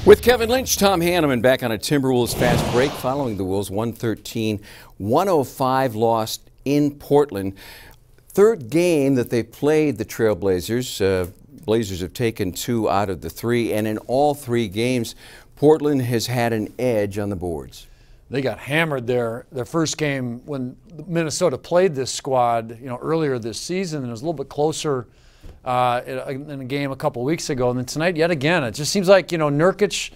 With Kevin Lynch, Tom Hanneman back on a Timberwolves fast break following the Wolves' 113-105 loss in Portland. Third game that they played the Trailblazers. Blazers have taken 2 out of the 3, and in all 3 games, Portland has had an edge on the boards. They got hammered their first game when Minnesota played this squad, earlier this season, and it was a little bit closer in a game a couple weeks ago. And then tonight, yet again, it just seems like, Nurkic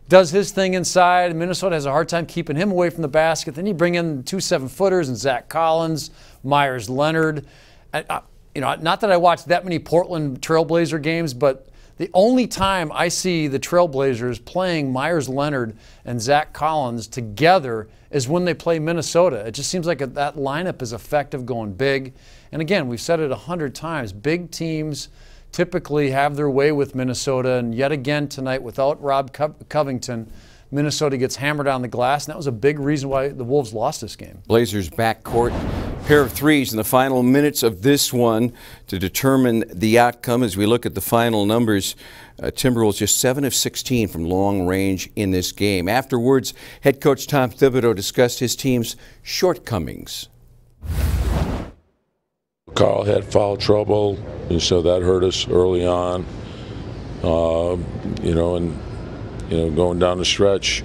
does his thing inside. Minnesota has a hard time keeping him away from the basket. Then you bring in 2 7-footers and Zach Collins, Myers Leonard. Not that I watched that many Portland Trailblazer games, but the only time I see the Trailblazers playing Myers Leonard and Zach Collins together is when they play Minnesota. It just seems like that lineup is effective going big. And again, we've said it 100 times, big teams typically have their way with Minnesota, and yet again tonight, without Rob Covington, Minnesota gets hammered on the glass, and that was a big reason why the Wolves lost this game. Blazers backcourt, pair of threes in the final minutes of this one to determine the outcome. As we look at the final numbers, Timberwolves just 7 of 16 from long range in this game. Afterwards, head coach Tom Thibodeau discussed his team's shortcomings. Carl had foul trouble, and so that hurt us early on. Going down the stretch,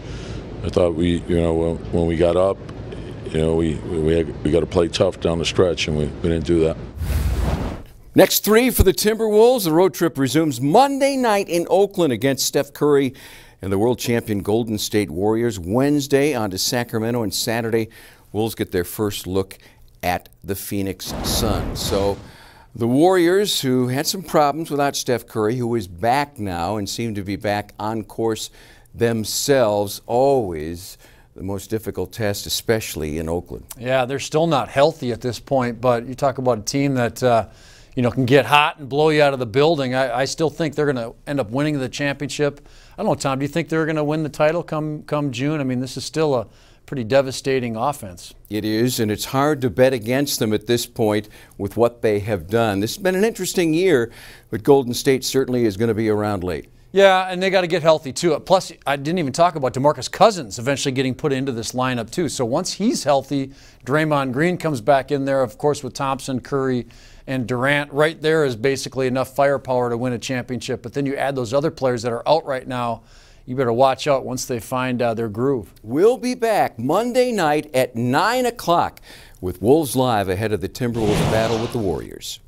I thought when we got up, we got to play tough down the stretch, and we didn't do that. Next 3 for the Timberwolves. The road trip resumes Monday night in Oakland against Steph Curry and the world champion Golden State Warriors. Wednesday on to Sacramento, and Saturday, Wolves get their first look at the Phoenix Suns. So the Warriors, who had some problems without Steph Curry, who is back now and seem to be back on course themselves, always the most difficult test, especially in Oakland. Yeah, they're still not healthy at this point, but you talk about a team that can get hot and blow you out of the building. I still think they're going to end up winning the championship. I don't know, Tom, do you think they're going to win the title come June? I mean, this is still a pretty devastating offense. It is, and it's hard to bet against them at this point with what they have done. This has been an interesting year, but Golden State certainly is going to be around late. Yeah, and they got to get healthy too. Plus, I didn't even talk about DeMarcus Cousins eventually getting put into this lineup too. So once he's healthy, Draymond Green comes back in there, of course, with Thompson, Curry, and Durant. Right there is basically enough firepower to win a championship. But then you add those other players that are out right now. You better watch out once they find their groove. We'll be back Monday night at 9 o'clock with Wolves Live ahead of the Timberwolves battle with the Warriors.